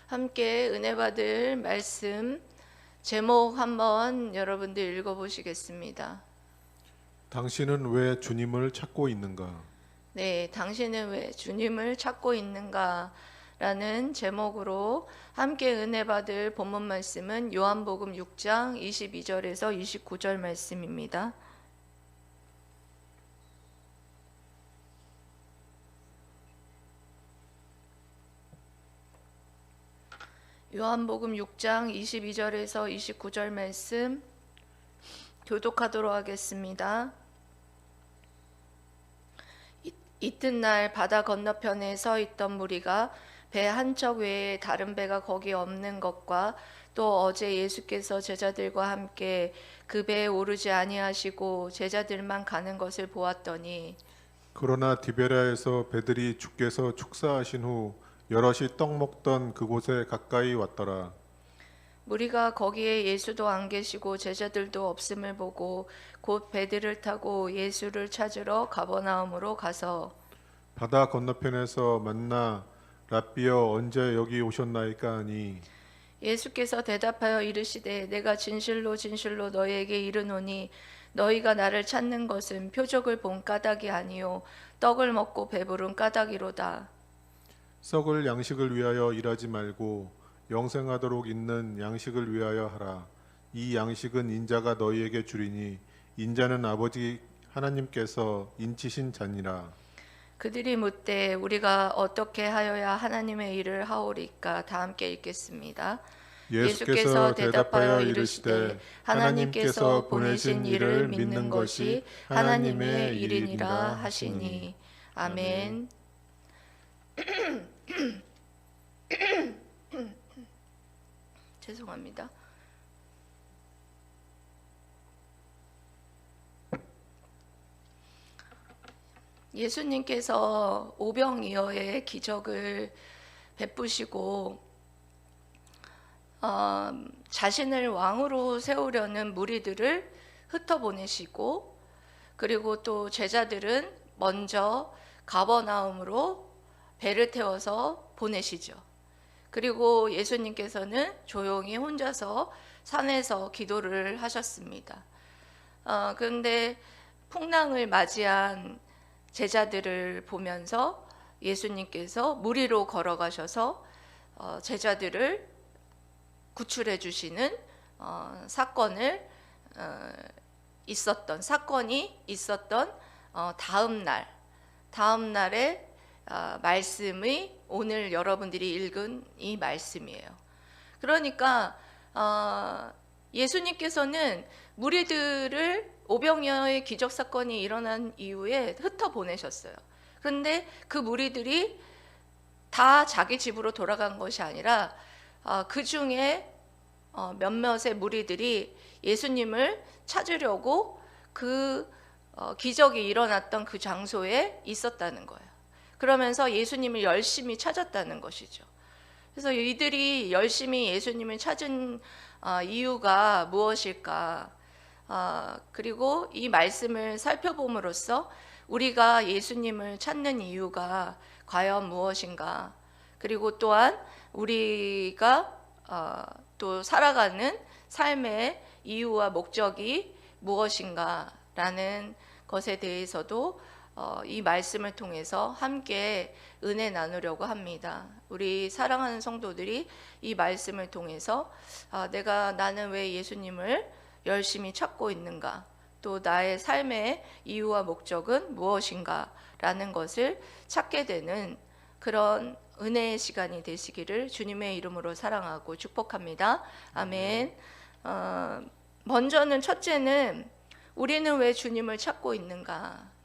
함께 은혜 받을 말씀 제목 한번 여러분들 읽어보시겠습니다. 당신은 왜 주님을 찾고 있는가? 네, 당신은 왜 주님을 찾고 있는가? 라는 제목으로 함께 은혜 받을 본문 말씀은 요한복음 6장 22절에서 29절 말씀입니다. 요한복음 6장 22절에서 29절 말씀 교독하도록 하겠습니다. 이튿날 바다 건너편에 서 있던 무리가 배 한 척 외에 다른 배가 거기 없는 것과 또 어제 예수께서 제자들과 함께 그 배에 오르지 아니하시고 제자들만 가는 것을 보았더니 그러나 디베랴에서 배들이 주께서 축사하신 후 여럿이 떡 먹던 그곳에 가까이 왔더라. 무리가 거기에 예수도 안 계시고 제자들도 없음을 보고 곧 배들을 타고 예수를 찾으러 가버나움으로 가서 바다 건너편에서 만나 랍비여 언제 여기 오셨나이까 하니 예수께서 대답하여 이르시되 내가 진실로 진실로 너희에게 이르노니 너희가 나를 찾는 것은 표적을 본 까닭이 아니요 떡을 먹고 배부른 까닭이로다. 썩을 양식을 위하여 일하지 말고 영생하도록 있는 양식을 위하여 하라. 이 양식은 인자가 너희에게 주리니 인자는 아버지 하나님께서 인치신 자니라. 그들이 묻되 우리가 어떻게 하여야 하나님의 일을 하오리까? 다 함께 읽겠습니다. 예수께서 대답하여 이르시되 하나님께서 보내신 이를 믿는 것이 하나님의 일이니라 하시니. 아멘. 죄송합니다. 예수님께서 오병이어의 기적을 베푸시고 자신을 왕으로 세우려는 무리들을 흩어보내시고 그리고 또 제자들은 먼저 가버나움으로 배를 태워서 보내시죠. 그리고 예수님께서는 조용히 혼자서 산에서 기도를 하셨습니다. 그런데 풍랑을 맞이한 제자들을 보면서 예수님께서 무리로 걸어가셔서 제자들을 구출해 주시는 사건이 있었던 다음 날의 말씀이 오늘 여러분들이 읽은 이 말씀이에요. 그러니까 예수님께서는 무리들을 오병이어의 기적 사건이 일어난 이후에 흩어보내셨어요. 그런데 그 무리들이 다 자기 집으로 돌아간 것이 아니라 그 중에 몇몇의 무리들이 예수님을 찾으려고 그 기적이 일어났던 그 장소에 있었다는 거예요. 그러면서 예수님을 열심히 찾았다는 것이죠. 그래서 이들이 열심히 예수님을 찾은 이유가 무엇일까? 그리고 이 말씀을 살펴봄으로써 우리가 예수님을 찾는 이유가 과연 무엇인가? 그리고 또한 우리가 또 살아가는 삶의 이유와 목적이 무엇인가라는 것에 대해서도 이 말씀을 통해서 함께 은혜 나누려고 합니다. 우리 사랑하는 성도들이 이 말씀을 통해서 나는 왜 예수님을 열심히 찾고 있는가? 또 나의 삶의 이유와 목적은 무엇인가? 라는 것을 찾게 되는 그런 은혜의 시간이 되시기를 주님의 이름으로 사랑하고 축복합니다. 아멘. 첫째는 우리는 왜 주님을 찾고 있는가?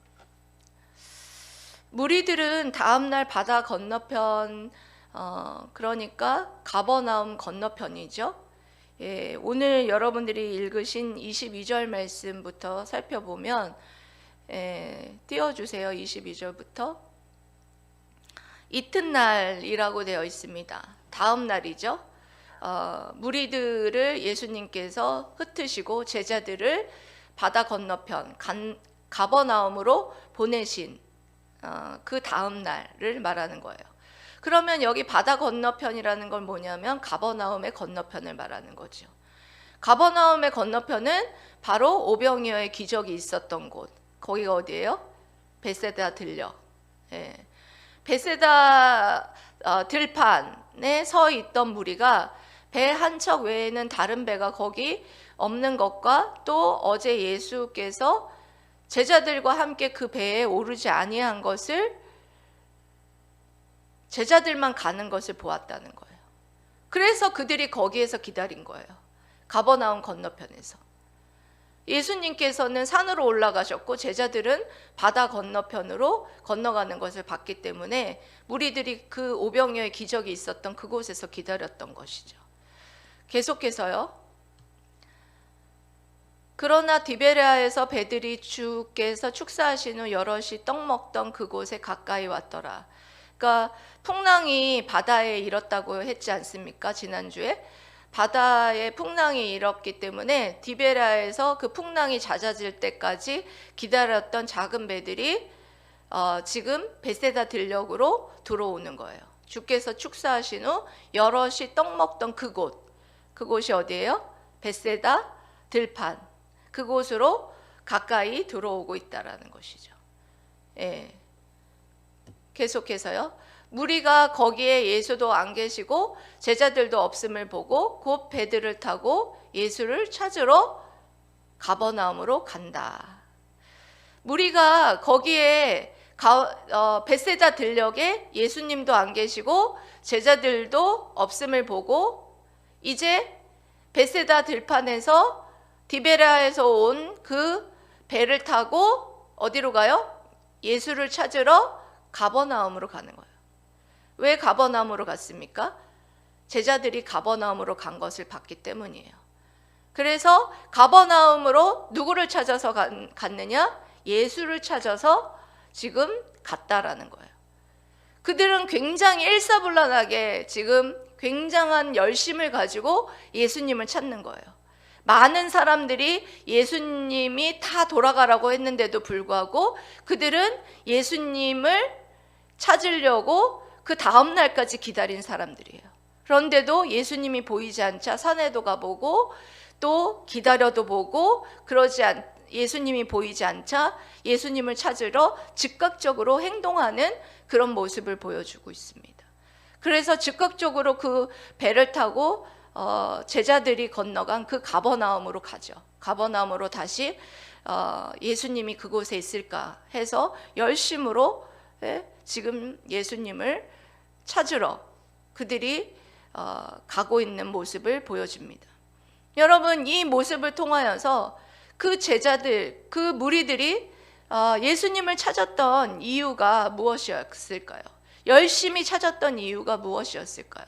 무리들은 다음날 바다 건너편, 그러니까 가버나움 건너편이죠. 예, 오늘 여러분들이 읽으신 22절 말씀부터 살펴보면 띄워주세요. 22절부터. 이튿날이라고 되어 있습니다. 다음 날이죠. 무리들을 예수님께서 흩으시고 제자들을 바다 건너편 가버나움으로 보내신 그 다음 날을 말하는 거예요. 그러면 여기 바다 건너편이라는 건 뭐냐면 가버나움의 건너편을 말하는 거죠. 가버나움의 건너편은 바로 오병이어의 기적이 있었던 곳. 거기가 어디예요? 베세다 들녘. 예. 베세다 들판에 서 있던 무리가 배 한 척 외에는 다른 배가 거기 없는 것과 또 어제 예수께서 제자들과 함께 그 배에 오르지 아니한 것을, 제자들만 가는 것을 보았다는 거예요. 그래서 그들이 거기에서 기다린 거예요. 가버나움 건너편에서. 예수님께서는 산으로 올라가셨고 제자들은 바다 건너편으로 건너가는 것을 봤기 때문에 무리들이 그 오병이어의 기적이 있었던 그곳에서 기다렸던 것이죠. 계속해서요. 그러나 디베레아에서 배들이 주께서 축사하신 후 여럿이 떡 먹던 그곳에 가까이 왔더라. 그러니까 풍랑이 바다에 일었다고 했지 않습니까? 지난주에. 바다에 풍랑이 일었기 때문에 디베레아에서 그 풍랑이 잦아질 때까지 기다렸던 작은 배들이 지금 베세다 들녘으로 들어오는 거예요. 주께서 축사하신 후 여럿이 떡 먹던 그곳이 어디예요? 베세다 들판. 그곳으로 가까이 들어오고 있다라는 것이죠. 예. 계속해서요. 무리가 거기에 예수도 안 계시고 제자들도 없음을 보고 곧 배들을 타고 예수를 찾으러 가버나움으로 간다. 무리가 거기에 베세다 들녘에 예수님도 안 계시고 제자들도 없음을 보고 이제 베세다 들판에서 디베레아에서 온 그 배를 타고 어디로 가요? 예수를 찾으러 가버나움으로 가는 거예요. 왜 가버나움으로 갔습니까? 제자들이 가버나움으로 간 것을 봤기 때문이에요. 그래서 가버나움으로 누구를 찾아서 갔느냐? 예수를 찾아서 지금 갔다라는 거예요. 그들은 굉장히 일사불란하게 지금 굉장한 열심을 가지고 예수님을 찾는 거예요. 많은 사람들이 예수님이 다 돌아가라고 했는데도 불구하고 그들은 예수님을 찾으려고 그 다음 날까지 기다린 사람들이에요. 그런데도 예수님이 보이지 않자 산에도 가보고 또 기다려도 보고 예수님이 보이지 않자 예수님을 찾으러 즉각적으로 행동하는 그런 모습을 보여주고 있습니다. 그래서 즉각적으로 그 배를 타고 제자들이 건너간 그 가버나움으로 가죠. 가버나움으로 다시 예수님이 그곳에 있을까 해서 열심으로 지금 예수님을 찾으러 그들이 가고 있는 모습을 보여줍니다. 여러분, 이 모습을 통하여서 그 제자들, 그 무리들이 예수님을 찾았던 이유가 무엇이었을까요? 열심히 찾았던 이유가 무엇이었을까요?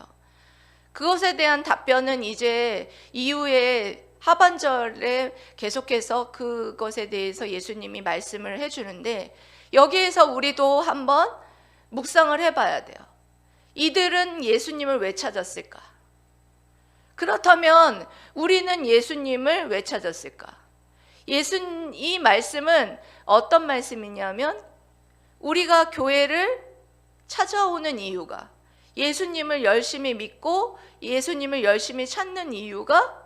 그것에 대한 답변은 이제 이후에 하반절에 계속해서 그것에 대해서 예수님이 말씀을 해주는데 여기에서 우리도 한번 묵상을 해봐야 돼요. 이들은 예수님을 왜 찾았을까? 그렇다면 우리는 예수님을 왜 찾았을까? 이 말씀은 어떤 말씀이냐면 우리가 교회를 찾아오는 이유가, 예수님을 열심히 믿고 예수님을 열심히 찾는 이유가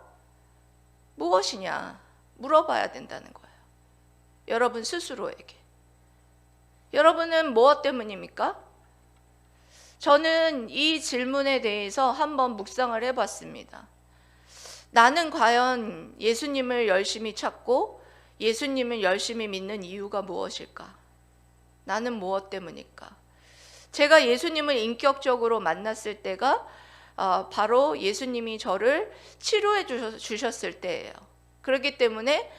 무엇이냐 물어봐야 된다는 거예요. 여러분 스스로에게. 여러분은 무엇 때문입니까? 저는 이 질문에 대해서 한번 묵상을 해봤습니다. 나는 과연 예수님을 열심히 찾고 예수님을 열심히 믿는 이유가 무엇일까? 나는 무엇 때문일까? 제가 예수님을 인격적으로 만났을 때가 바로 예수님이 저를 치료해 주셨을 때예요. 그렇기 때문에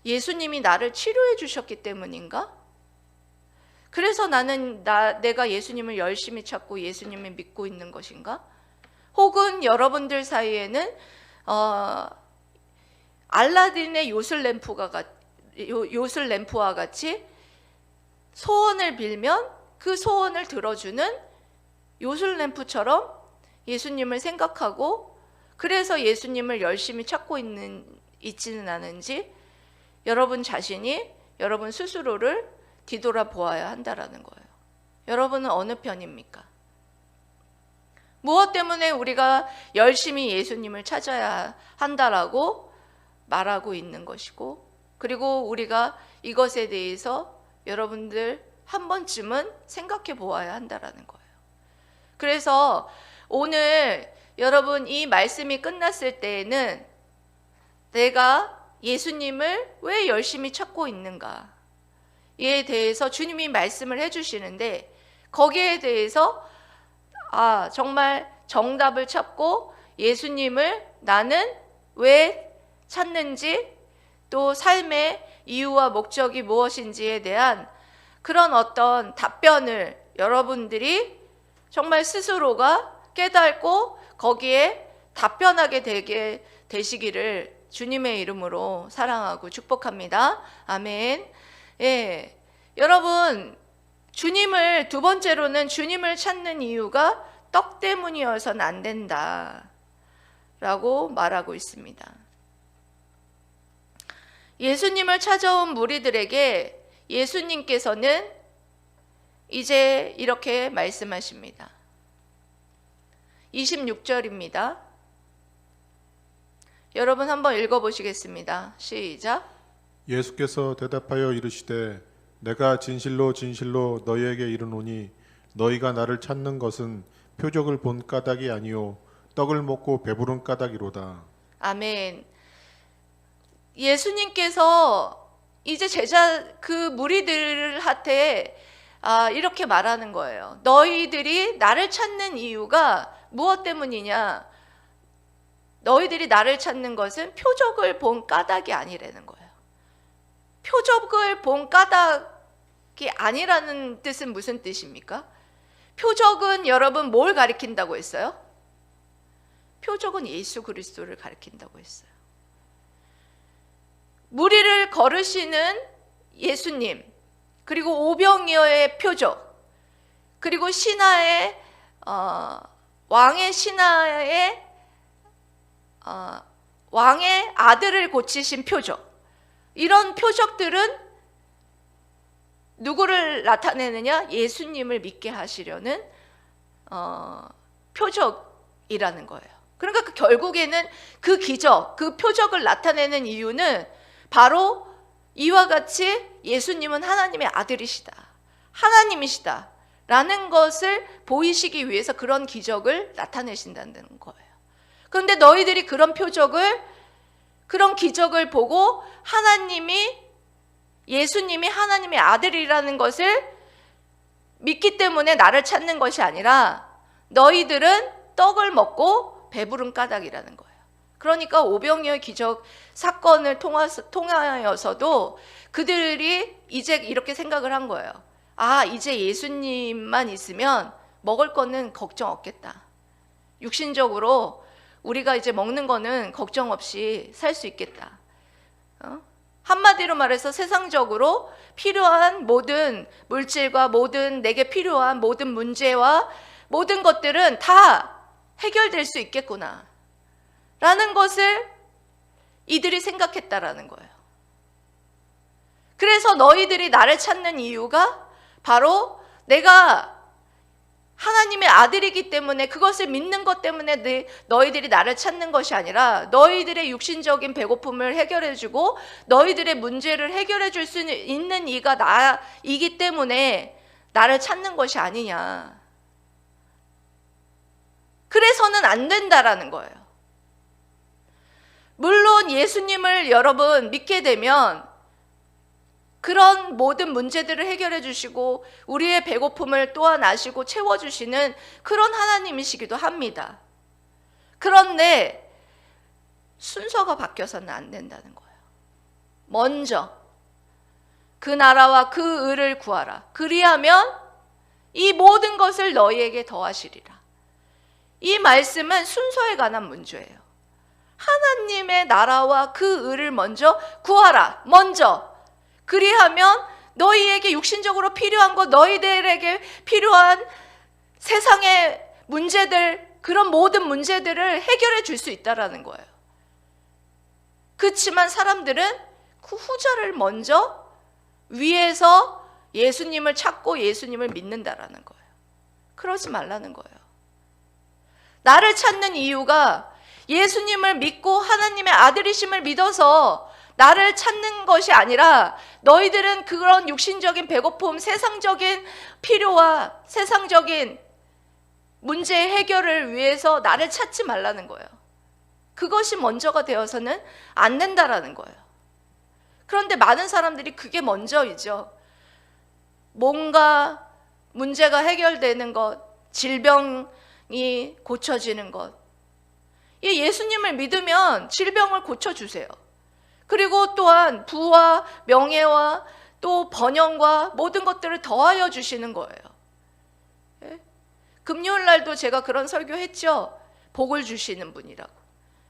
예수님이 나를 치료해 주셨기 때문인가? 그래서 나는 내가 예수님을 열심히 찾고 예수님을 믿고 있는 것인가? 혹은 여러분들 사이에는 알라딘의 요술램프와 같이 소원을 빌면 그 소원을 들어주는 요술램프처럼 예수님을 생각하고 그래서 예수님을 열심히 찾고 있지는 않은지 여러분 자신이 여러분 스스로를 뒤돌아보아야 한다라는 거예요. 여러분은 어느 편입니까? 무엇 때문에 우리가 열심히 예수님을 찾아야 한다라고 말하고 있는 것이고, 그리고 우리가 이것에 대해서 여러분들 한 번쯤은 생각해 보아야 한다라는 거예요. 그래서 오늘 여러분 이 말씀이 끝났을 때에는 내가 예수님을 왜 열심히 찾고 있는가 이에 대해서 주님이 말씀을 해주시는데, 거기에 대해서 정말 정답을 찾고 예수님을 나는 왜 찾는지, 또 삶의 이유와 목적이 무엇인지에 대한 그런 어떤 답변을 여러분들이 정말 스스로가 깨닫고 거기에 답변하게 되게 되시기를 주님의 이름으로 사랑하고 축복합니다. 아멘. 예, 여러분 주님을, 두 번째로는 주님을 찾는 이유가 떡 때문이어서는 안 된다 라고 말하고 있습니다. 예수님을 찾아온 무리들에게 예수님께서는 이제 이렇게 말씀하십니다. 26절입니다. 여러분 한번 읽어보시겠습니다. 시작. 예수께서 대답하여 이르시되 내가 진실로 진실로 너희에게 이르노니 너희가 나를 찾는 것은 표적을 본 까닭이 아니요 떡을 먹고 배부른 까닭이로다. 아멘. 예수님께서 이제 그 무리들한테 이렇게 말하는 거예요. 너희들이 나를 찾는 이유가 무엇 때문이냐? 너희들이 나를 찾는 것은 표적을 본 까닭이 아니라는 거예요. 표적을 본 까닭이 아니라는 뜻은 무슨 뜻입니까? 표적은 여러분 뭘 가리킨다고 했어요? 표적은 예수 그리스도를 가리킨다고 했어요. 무리를 거르시는 예수님, 그리고 오병이어의 표적, 그리고 신하의 왕의 신하의 왕의 아들을 고치신 표적, 이런 표적들은 누구를 나타내느냐? 예수님을 믿게 하시려는 표적이라는 거예요. 그러니까 결국에는 그 기적, 그 표적을 나타내는 이유는 바로 이와 같이 예수님은 하나님의 아들이시다, 하나님이시다 라는 것을 보이시기 위해서 그런 기적을 나타내신다는 거예요. 그런데 너희들이 그런 표적을, 그런 기적을 보고 예수님이 하나님의 아들이라는 것을 믿기 때문에 나를 찾는 것이 아니라 너희들은 떡을 먹고 배부른 까닭이라는 거예요. 그러니까 오병이어 기적 사건을 통하여서도 그들이 이제 이렇게 생각을 한 거예요. 이제 예수님만 있으면 먹을 거는 걱정 없겠다. 육신적으로 우리가 이제 먹는 거는 걱정 없이 살 수 있겠다. 한마디로 말해서 세상적으로 필요한 모든 물질과 내게 필요한 모든 문제와 모든 것들은 다 해결될 수 있겠구나 라는 것을 이들이 생각했다라는 거예요. 그래서 너희들이 나를 찾는 이유가 바로 내가 하나님의 아들이기 때문에, 그것을 믿는 것 때문에 너희들이 나를 찾는 것이 아니라 너희들의 육신적인 배고픔을 해결해주고 너희들의 문제를 해결해 줄 수 있는 이가 나이기 때문에 나를 찾는 것이 아니냐. 그래서는 안 된다라는 거예요. 물론 예수님을 여러분 믿게 되면 그런 모든 문제들을 해결해 주시고 우리의 배고픔을 또한 아시고 채워주시는 그런 하나님이시기도 합니다. 그런데 순서가 바뀌어서는 안 된다는 거예요. 먼저 그 나라와 그 의를 구하라. 그리하면 이 모든 것을 너희에게 더하시리라. 이 말씀은 순서에 관한 문제예요. 하나님의 나라와 그 의를 먼저 구하라. 먼저. 그리하면 너희에게 육신적으로 필요한 것, 너희들에게 필요한 세상의 문제들, 그런 모든 문제들을 해결해 줄 수 있다라는 거예요. 그렇지만 사람들은 그 후자를 먼저 위에서 예수님을 찾고 예수님을 믿는다라는 거예요. 그러지 말라는 거예요. 나를 찾는 이유가 예수님을 믿고 하나님의 아들이심을 믿어서 나를 찾는 것이 아니라 너희들은 그런 육신적인 배고픔, 세상적인 필요와 세상적인 문제 해결을 위해서 나를 찾지 말라는 거예요. 그것이 먼저가 되어서는 안 된다라는 거예요. 그런데 많은 사람들이 그게 먼저이죠. 뭔가 문제가 해결되는 것, 질병이 고쳐지는 것. 이 예수님을 믿으면 질병을 고쳐주세요. 그리고 또한 부와 명예와 또 번영과 모든 것들을 더하여 주시는 거예요. 예? 금요일 날도 제가 그런 설교했죠. 복을 주시는 분이라고.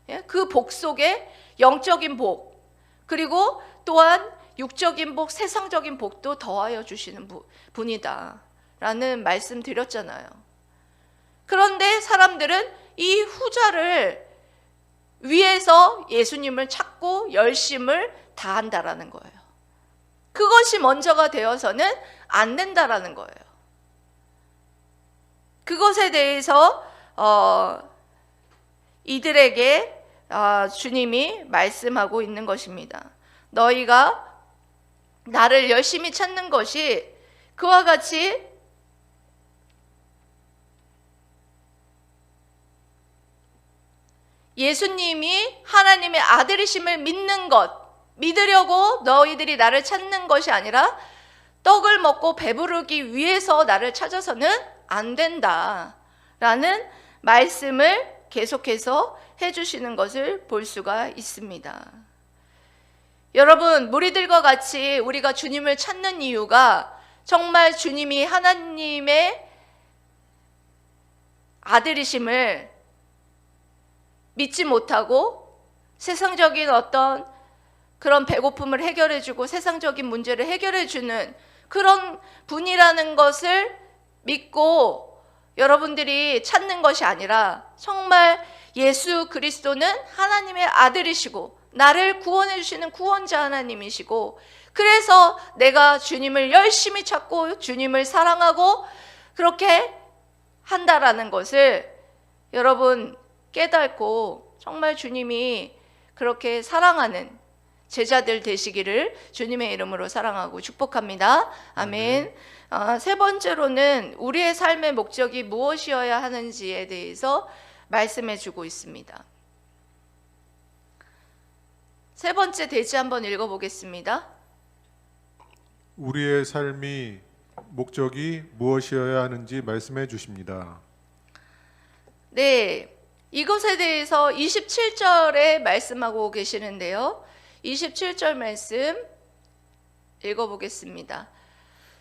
예? 그 복 속에 영적인 복, 그리고 또한 육적인 복, 세상적인 복도 더하여 주시는 분이다 라는 말씀 드렸잖아요. 그런데 사람들은 이 후자를 위해서 예수님을 찾고 열심을 다한다라는 거예요. 그것이 먼저가 되어서는 안 된다라는 거예요. 그것에 대해서 이들에게 주님이 말씀하고 있는 것입니다. 너희가 나를 열심히 찾는 것이 그와 같이 예수님이 하나님의 아들이심을 믿는 것, 믿으려고 너희들이 나를 찾는 것이 아니라 떡을 먹고 배부르기 위해서 나를 찾아서는 안 된다라는 말씀을 계속해서 해주시는 것을 볼 수가 있습니다. 여러분, 무리들과 같이 우리가 주님을 찾는 이유가 정말 주님이 하나님의 아들이심을 믿지 못하고 세상적인 어떤 그런 배고픔을 해결해주고 세상적인 문제를 해결해주는 그런 분이라는 것을 믿고 여러분들이 찾는 것이 아니라 정말 예수 그리스도는 하나님의 아들이시고 나를 구원해 주시는 구원자 하나님이시고, 그래서 내가 주님을 열심히 찾고 주님을 사랑하고 그렇게 한다라는 것을 여러분 깨닫고 정말 주님이 그렇게 사랑하는 제자들 되시기를 주님의 이름으로 사랑하고 축복합니다. 아멘. 세 번째로는 우리의 삶의 목적이 무엇이어야 하는지에 대해서 말씀해 주고 있습니다. 세 번째 대지 한번 읽어보겠습니다. 우리의 삶이 목적이 무엇이어야 하는지 말씀해 주십니다. 네, 이것에 대해서 27절에 말씀하고 계시는데요. 27절 말씀 읽어보겠습니다.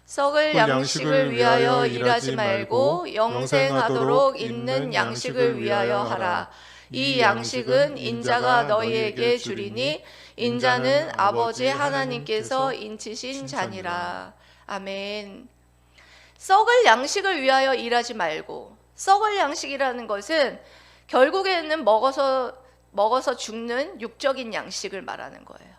썩을 양식을 위하여 일하지 말고 영생하도록 있는 양식을 위하여 하라. 이 양식은 인자가 너희에게 주리니 인자는 아버지 하나님께서 인치신 자니라. 아멘. 썩을 양식을 위하여 일하지 말고, 썩을 양식이라는 것은 결국에는 먹어서 죽는 육적인 양식을 말하는 거예요.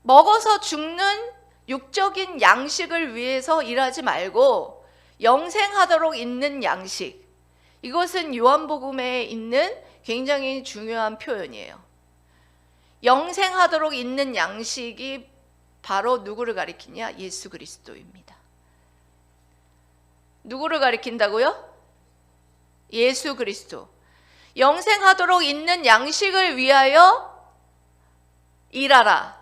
먹어서 죽는 육적인 양식을 위해서 일하지 말고 영생하도록 있는 양식, 이것은 요한복음에 있는 굉장히 중요한 표현이에요. 영생하도록 있는 양식이 바로 누구를 가리키냐? 예수 그리스도입니다. 누구를 가리킨다고요? 예수 그리스도. 영생하도록 있는 양식을 위하여 일하라.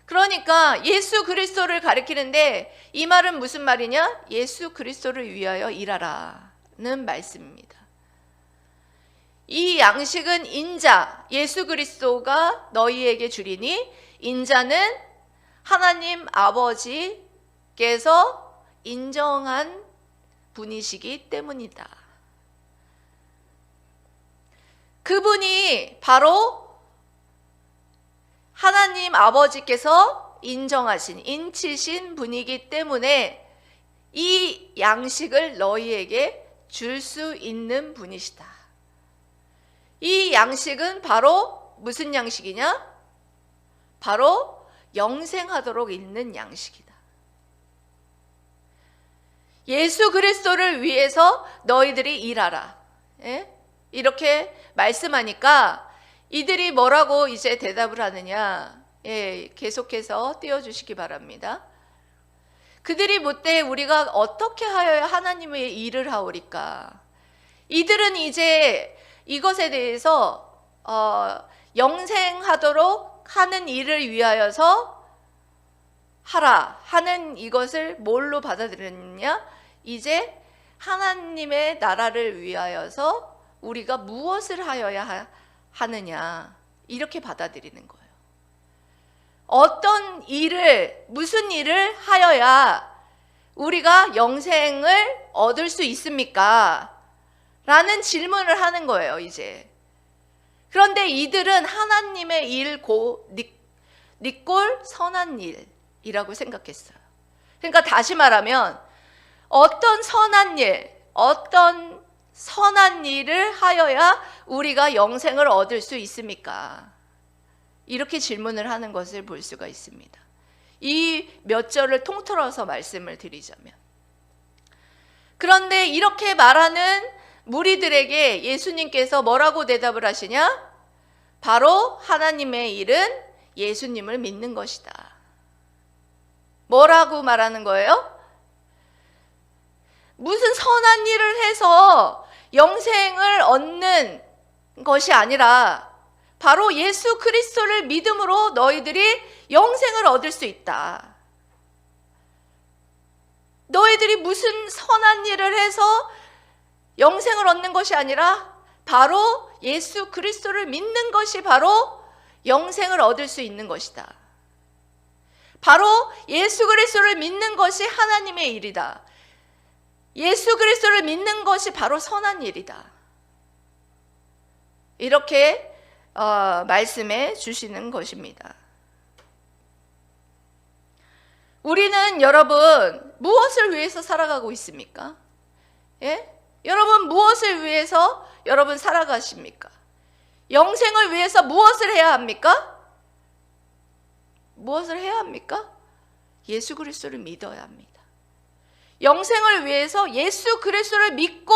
그러니까 예수 그리스도를 가리키는데 이 말은 무슨 말이냐? 예수 그리스도를 위하여 일하라는 말씀입니다. 이 양식은 인자, 예수 그리스도가 너희에게 주리니 인자는 하나님 아버지께서 인정한 분이시기 때문이다. 그분이 바로 하나님 아버지께서 인정하신, 인치신 분이기 때문에 이 양식을 너희에게 줄 수 있는 분이시다. 이 양식은 바로 무슨 양식이냐? 바로 영생하도록 있는 양식이다. 예수 그리스도를 위해서 너희들이 일하라. 예? 이렇게 말씀하니까 이들이 뭐라고 이제 대답을 하느냐? 예, 계속해서 띄워주시기 바랍니다. 그들이 묻되 우리가 어떻게 하여야 하나님의 일을 하오리까? 이들은 이제 이것에 대해서 영생하도록 하는 일을 위하여서 하라 하는 이것을 뭘로 받아들였느냐? 이제 하나님의 나라를 위하여서 우리가 무엇을 하여야 하느냐, 이렇게 받아들이는 거예요. 어떤 일을, 무슨 일을 하여야 우리가 영생을 얻을 수 있습니까? 라는 질문을 하는 거예요, 이제. 그런데 이들은 하나님의 일, 니꼴 선한 일이라고 생각했어요. 그러니까 다시 말하면 어떤 선한 일, 어떤 선한 일을 하여야 우리가 영생을 얻을 수 있습니까? 이렇게 질문을 하는 것을 볼 수가 있습니다. 이 몇 절을 통틀어서 말씀을 드리자면, 그런데 이렇게 말하는 무리들에게 예수님께서 뭐라고 대답을 하시냐? 바로 하나님의 일은 예수님을 믿는 것이다. 뭐라고 말하는 거예요? 무슨 선한 일을 해서 영생을 얻는 것이 아니라 바로 예수 그리스도를 믿음으로 너희들이 영생을 얻을 수 있다. 너희들이 무슨 선한 일을 해서 영생을 얻는 것이 아니라 바로 예수 그리스도를 믿는 것이 바로 영생을 얻을 수 있는 것이다. 바로 예수 그리스도를 믿는 것이 하나님의 일이다. 예수 그리스도를 믿는 것이 바로 선한 일이다. 이렇게 말씀해 주시는 것입니다. 우리는 여러분 무엇을 위해서 살아가고 있습니까? 예? 여러분 무엇을 위해서 여러분 살아가십니까? 영생을 위해서 무엇을 해야 합니까? 무엇을 해야 합니까? 예수 그리스도를 믿어야 합니다. 영생을 위해서 예수 그리스도를 믿고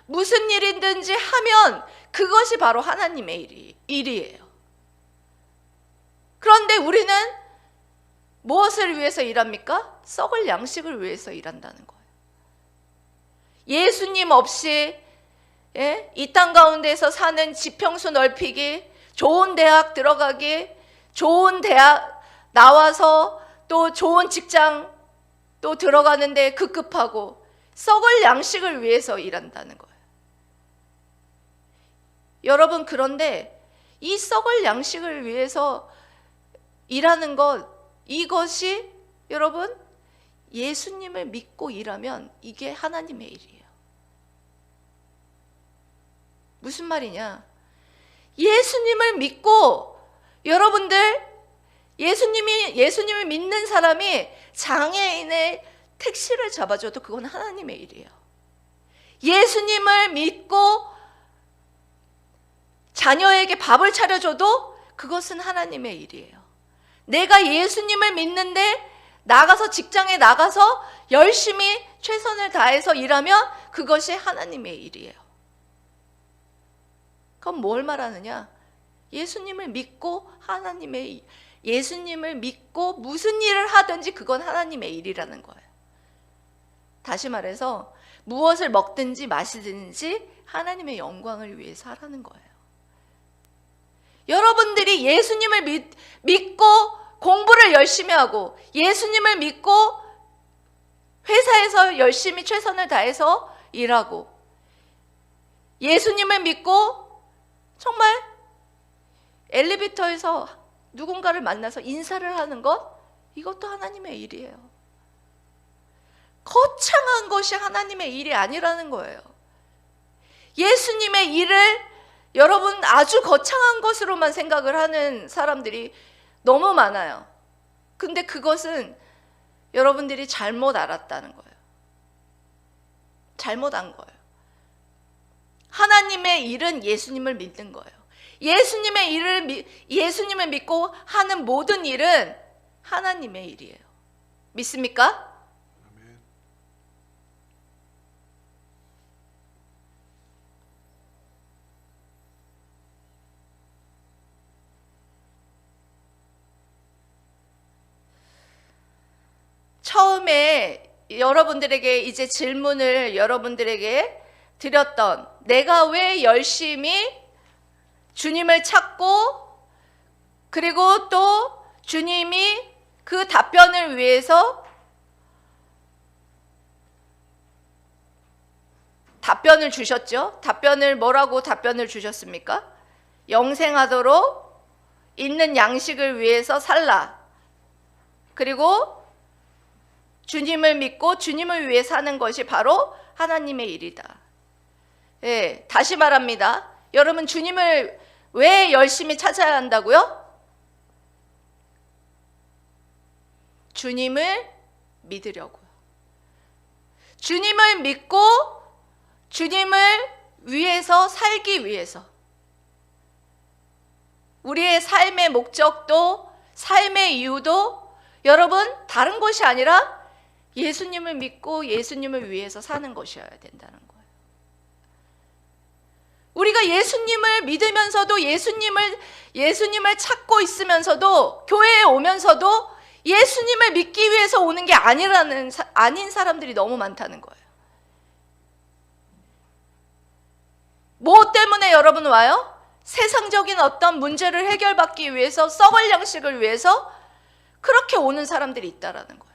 무슨 일이든지 하면 그것이 바로 하나님의 일이에요. 그런데 우리는 무엇을 위해서 일합니까? 썩을 양식을 위해서 일한다는 거예요. 예수님 없이 이 땅 가운데서 사는 지평수 넓히기, 좋은 대학 들어가기, 좋은 대학 나와서 또 좋은 직장 또 들어가는데 급급하고 썩을 양식을 위해서 일한다는 거예요. 여러분, 그런데 이 썩을 양식을 위해서 일하는 것, 이것이 여러분 예수님을 믿고 일하면 이게 하나님의 일이에요. 무슨 말이냐? 예수님을 믿고 여러분들 예수님을 믿는 사람이 장애인의 택시를 잡아줘도 그건 하나님의 일이에요. 예수님을 믿고 자녀에게 밥을 차려줘도 그것은 하나님의 일이에요. 내가 예수님을 믿는데 나가서 직장에 나가서 열심히 최선을 다해서 일하면 그것이 하나님의 일이에요. 그럼 뭘 말하느냐? 예수님을 믿고 예수님을 믿고 무슨 일을 하든지 그건 하나님의 일이라는 거예요. 다시 말해서 무엇을 먹든지 마시든지 하나님의 영광을 위해서 하라는 거예요. 여러분들이 예수님을 믿고 공부를 열심히 하고 예수님을 믿고 회사에서 열심히 최선을 다해서 일하고 예수님을 믿고 정말 엘리베이터에서 누군가를 만나서 인사를 하는 것, 이것도 하나님의 일이에요. 거창한 것이 하나님의 일이 아니라는 거예요. 예수님의 일을 여러분 아주 거창한 것으로만 생각을 하는 사람들이 너무 많아요. 근데 그것은 여러분들이 잘못 알았다는 거예요. 잘못 안 거예요. 하나님의 일은 예수님을 믿는 거예요. 예수님을 믿고 하는 모든 일은 하나님의 일이에요. 믿습니까? 처음에 여러분들에게 이제 질문을 여러분들에게 드렸던, 내가 왜 열심히 주님을 찾고 그리고 또 주님이 그 답변을 위해서 답변을 주셨죠? 답변을 뭐라고 답변을 주셨습니까? 영생하도록 있는 양식을 위해서 살라. 그리고 주님을 믿고 주님을 위해 사는 것이 바로 하나님의 일이다. 예, 다시 말합니다. 여러분, 주님을 왜 열심히 찾아야 한다고요? 주님을 믿으려고요. 주님을 믿고 주님을 위해서 살기 위해서. 우리의 삶의 목적도, 삶의 이유도 여러분 다른 것이 아니라 예수님을 믿고 예수님을 위해서 사는 것이어야 된다는 거예요. 우리가 예수님을 믿으면서도 예수님을 찾고 있으면서도 교회에 오면서도 예수님을 믿기 위해서 오는 게 아닌 사람들이 너무 많다는 거예요. 뭐 때문에 여러분 와요? 세상적인 어떤 문제를 해결받기 위해서, 썩을 양식을 위해서 그렇게 오는 사람들이 있다라는 거예요.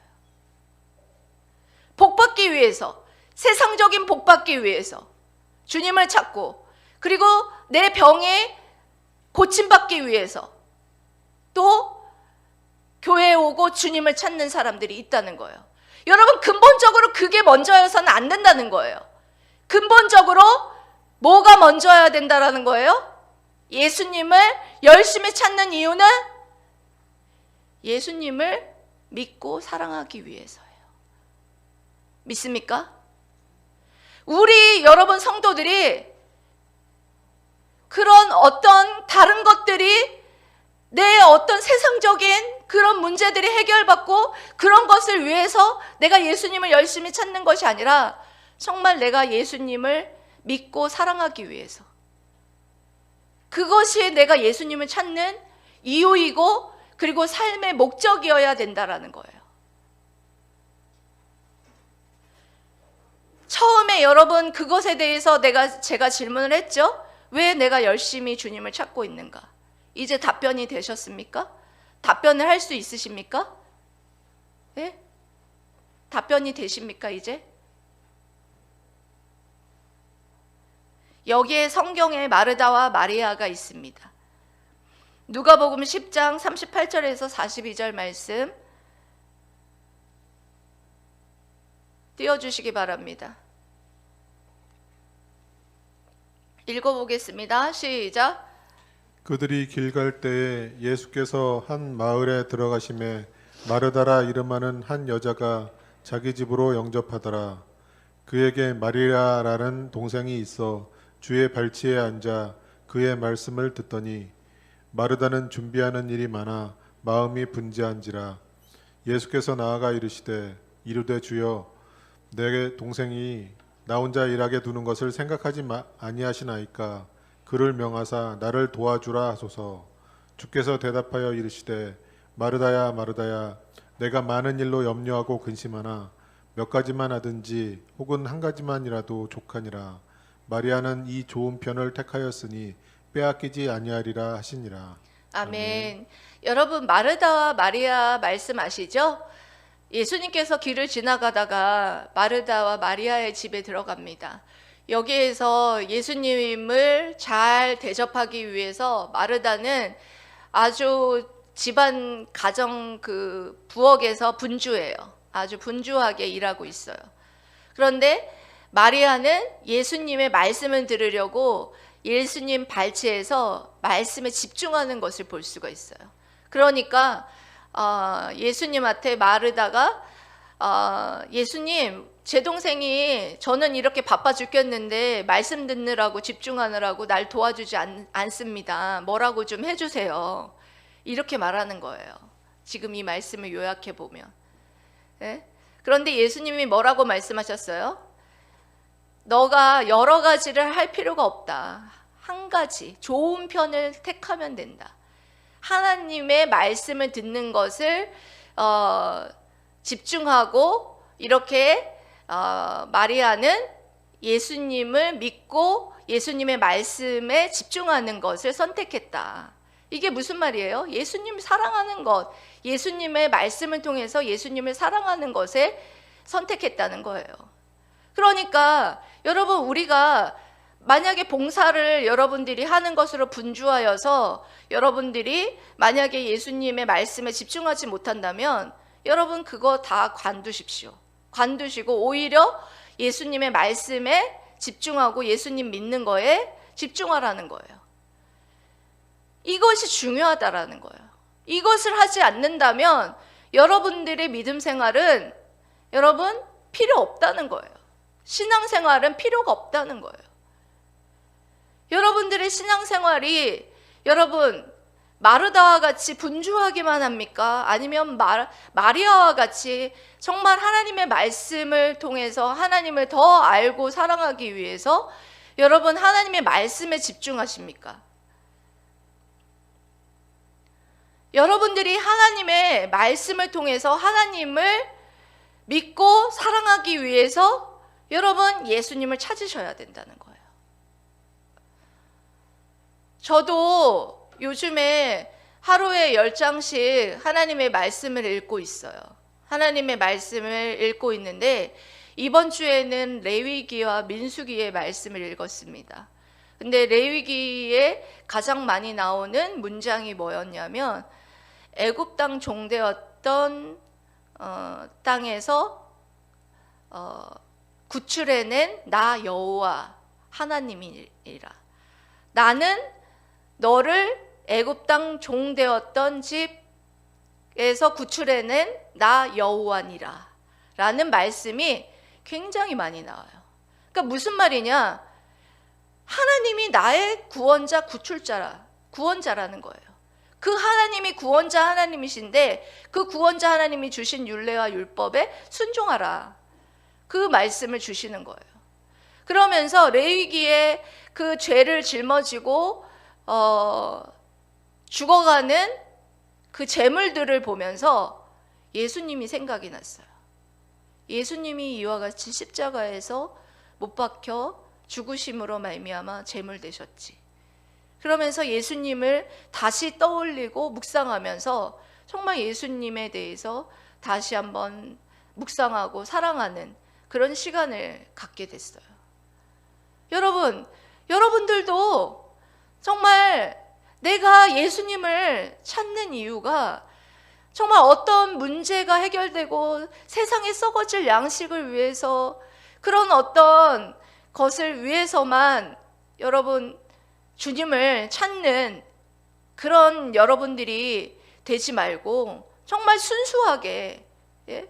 복 받기 위해서, 세상적인 복 받기 위해서 주님을 찾고, 그리고 내 병에 고침받기 위해서 또 교회에 오고 주님을 찾는 사람들이 있다는 거예요. 여러분, 근본적으로 그게 먼저여서는 안 된다는 거예요. 근본적으로 뭐가 먼저여야 된다라는 거예요? 예수님을 열심히 찾는 이유는 예수님을 믿고 사랑하기 위해서예요. 믿습니까? 우리 여러분 성도들이 그런 어떤 다른 것들이, 내 어떤 세상적인 그런 문제들이 해결받고 그런 것을 위해서 내가 예수님을 열심히 찾는 것이 아니라 정말 내가 예수님을 믿고 사랑하기 위해서, 그것이 내가 예수님을 찾는 이유이고 그리고 삶의 목적이어야 된다라는 거예요. 처음에 여러분 그것에 대해서 제가 질문을 했죠. 왜 내가 열심히 주님을 찾고 있는가? 이제 답변이 되셨습니까? 답변을 할 수 있으십니까? 네? 답변이 되십니까 이제? 여기에 성경에 마르다와 마리아가 있습니다. 누가복음 10장 38절에서 42절 말씀 띄워주시기 바랍니다. 읽어보겠습니다. 시작. 그들이 길 갈 때에 예수께서 한 마을에 들어가심에 마르다라 이름하는 한 여자가 자기 집으로 영접하더라. 그에게 마리아라는 동생이 있어 주의 발치에 앉아 그의 말씀을 듣더니 마르다는 준비하는 일이 많아 마음이 분주한지라. 예수께서 나아가 이르되 주여, 내 동생이 나 혼자 일하게 두는 것을 생각하지 아니하시나이까. 그를 명하사 나를 도와주라 하소서. 주께서 대답하여 이르시되 마르다야 마르다야, 내가 많은 일로 염려하고 근심하나 몇 가지만 하든지 혹은 한 가지만이라도 족하니라. 마리아는 이 좋은 편을 택하였으니 빼앗기지 아니하리라 하시니라. 아멘. 여러분, 마르다와 마리아 말씀 아시죠? 예수님께서 길을 지나가다가 마르다와 마리아의 집에 들어갑니다. 여기에서 예수님을 잘 대접하기 위해서 마르다는 아주 집안 가정 그 부엌에서 분주해요. 아주 분주하게 일하고 있어요. 그런데 마리아는 예수님의 말씀을 들으려고 예수님 발치에서 말씀에 집중하는 것을 볼 수가 있어요. 그러니까 예수님한테 마르다가 예수님, 제 동생이 저는 이렇게 바빠 죽겠는데 말씀 듣느라고 집중하느라고 날 도와주지 않습니다. 뭐라고 좀 해주세요. 이렇게 말하는 거예요. 지금 이 말씀을 요약해 보면. 예? 그런데 예수님이 뭐라고 말씀하셨어요? 너가 여러 가지를 할 필요가 없다. 한 가지, 좋은 편을 택하면 된다. 하나님의 말씀을 듣는 것을 집중하고 이렇게 마리아는 예수님을 믿고 예수님의 말씀에 집중하는 것을 선택했다. 이게 무슨 말이에요? 예수님 사랑하는 것, 예수님의 말씀을 통해서 예수님을 사랑하는 것에 선택했다는 거예요. 그러니까 여러분, 우리가 만약에 봉사를 여러분들이 하는 것으로 분주하여서 여러분들이 만약에 예수님의 말씀에 집중하지 못한다면 여러분 그거 다 관두십시오. 관두시고 오히려 예수님의 말씀에 집중하고 예수님 믿는 거에 집중하라는 거예요. 이것이 중요하다라는 거예요. 이것을 하지 않는다면 여러분들의 믿음 생활은 여러분 필요 없다는 거예요. 신앙생활은 필요가 없다는 거예요. 여러분들의 신앙생활이 여러분 마르다와 같이 분주하기만 합니까? 아니면 마리아와 같이 정말 하나님의 말씀을 통해서 하나님을 더 알고 사랑하기 위해서 여러분 하나님의 말씀에 집중하십니까? 여러분들이 하나님의 말씀을 통해서 하나님을 믿고 사랑하기 위해서 여러분 예수님을 찾으셔야 된다는 거예요. 저도 요즘에 하루에 10장씩 하나님의 말씀을 읽고 있어요. 하나님의 말씀을 읽고 있는데 이번 주에는 레위기와 민수기의 말씀을 읽었습니다. 근데 레위기에 가장 많이 나오는 문장이 뭐였냐면 애굽 땅 종되었던 땅에서 구출해낸 나 여호와 하나님이라. 나는 너를 애굽 땅 종되었던 집에서 구출해낸 나 여호와니라 라는 말씀이 굉장히 많이 나와요. 그러니까 무슨 말이냐? 하나님이 나의 구원자, 구원자라는 거예요. 그 하나님이 구원자 하나님이신데 그 구원자 하나님이 주신 율례와 율법에 순종하라. 그 말씀을 주시는 거예요. 그러면서 레위기에 그 죄를 짊어지고 죽어가는 그 제물들을 보면서 예수님이 생각이 났어요. 예수님이 이와 같이 십자가에서 못 박혀 죽으심으로 말미암아 제물 되셨지. 그러면서 예수님을 다시 떠올리고 묵상하면서 정말 예수님에 대해서 다시 한번 묵상하고 사랑하는 그런 시간을 갖게 됐어요. 여러분, 여러분들도 정말 내가 예수님을 찾는 이유가 정말 어떤 문제가 해결되고 세상에 썩어질 양식을 위해서 그런 어떤 것을 위해서만 여러분 주님을 찾는 그런 여러분들이 되지 말고 정말 순수하게, 예?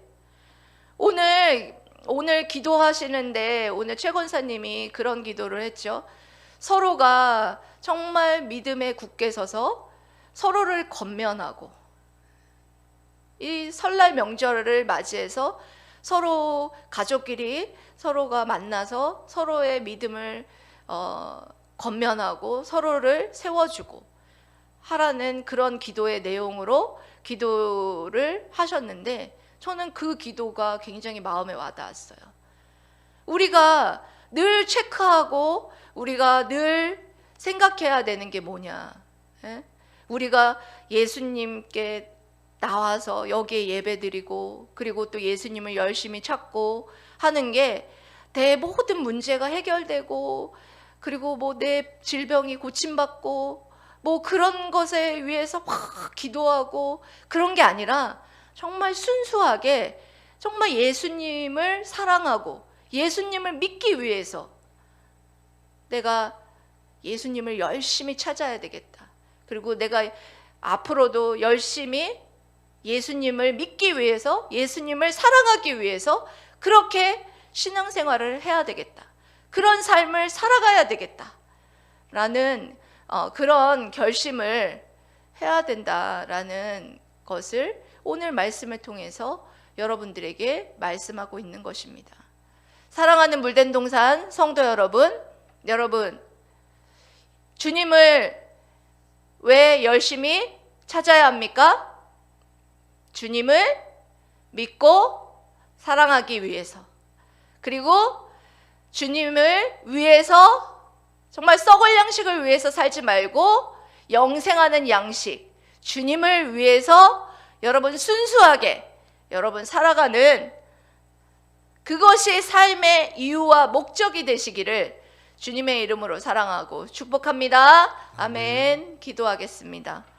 오늘 기도하시는데 오늘 최 권사님이 그런 기도를 했죠. 서로가 정말 믿음에 굳게 서서 서로를 권면하고 이 설날 명절을 맞이해서 서로 가족끼리 서로가 만나서 서로의 믿음을 권면하고 서로를 세워주고 하라는 그런 기도의 내용으로 기도를 하셨는데 저는 그 기도가 굉장히 마음에 와닿았어요. 우리가 늘 체크하고 우리가 늘 생각해야 되는 게 뭐냐? 예? 우리가 예수님께 나와서 여기에 예배드리고 그리고 또 예수님을 열심히 찾고 하는 게 내 모든 문제가 해결되고 그리고 뭐 내 질병이 고침받고 뭐 그런 것에 위해서 확 기도하고 그런 게 아니라 정말 순수하게 정말 예수님을 사랑하고 예수님을 믿기 위해서 내가 예수님을 열심히 찾아야 되겠다. 그리고 내가 앞으로도 열심히 예수님을 믿기 위해서 예수님을 사랑하기 위해서 그렇게 신앙생활을 해야 되겠다. 그런 삶을 살아가야 되겠다. 라는 그런 결심을 해야 된다라는 것을 오늘 말씀을 통해서 여러분들에게 말씀하고 있는 것입니다. 사랑하는 물된 동산 성도 여러분, 주님을 왜 열심히 찾아야 합니까? 주님을 믿고 사랑하기 위해서, 그리고 주님을 위해서 정말 썩을 양식을 위해서 살지 말고 영생하는 양식, 주님을 위해서 여러분 순수하게 여러분 살아가는 그것이 삶의 이유와 목적이 되시기를 주님의 이름으로 사랑하고 축복합니다. 아멘. 기도하겠습니다.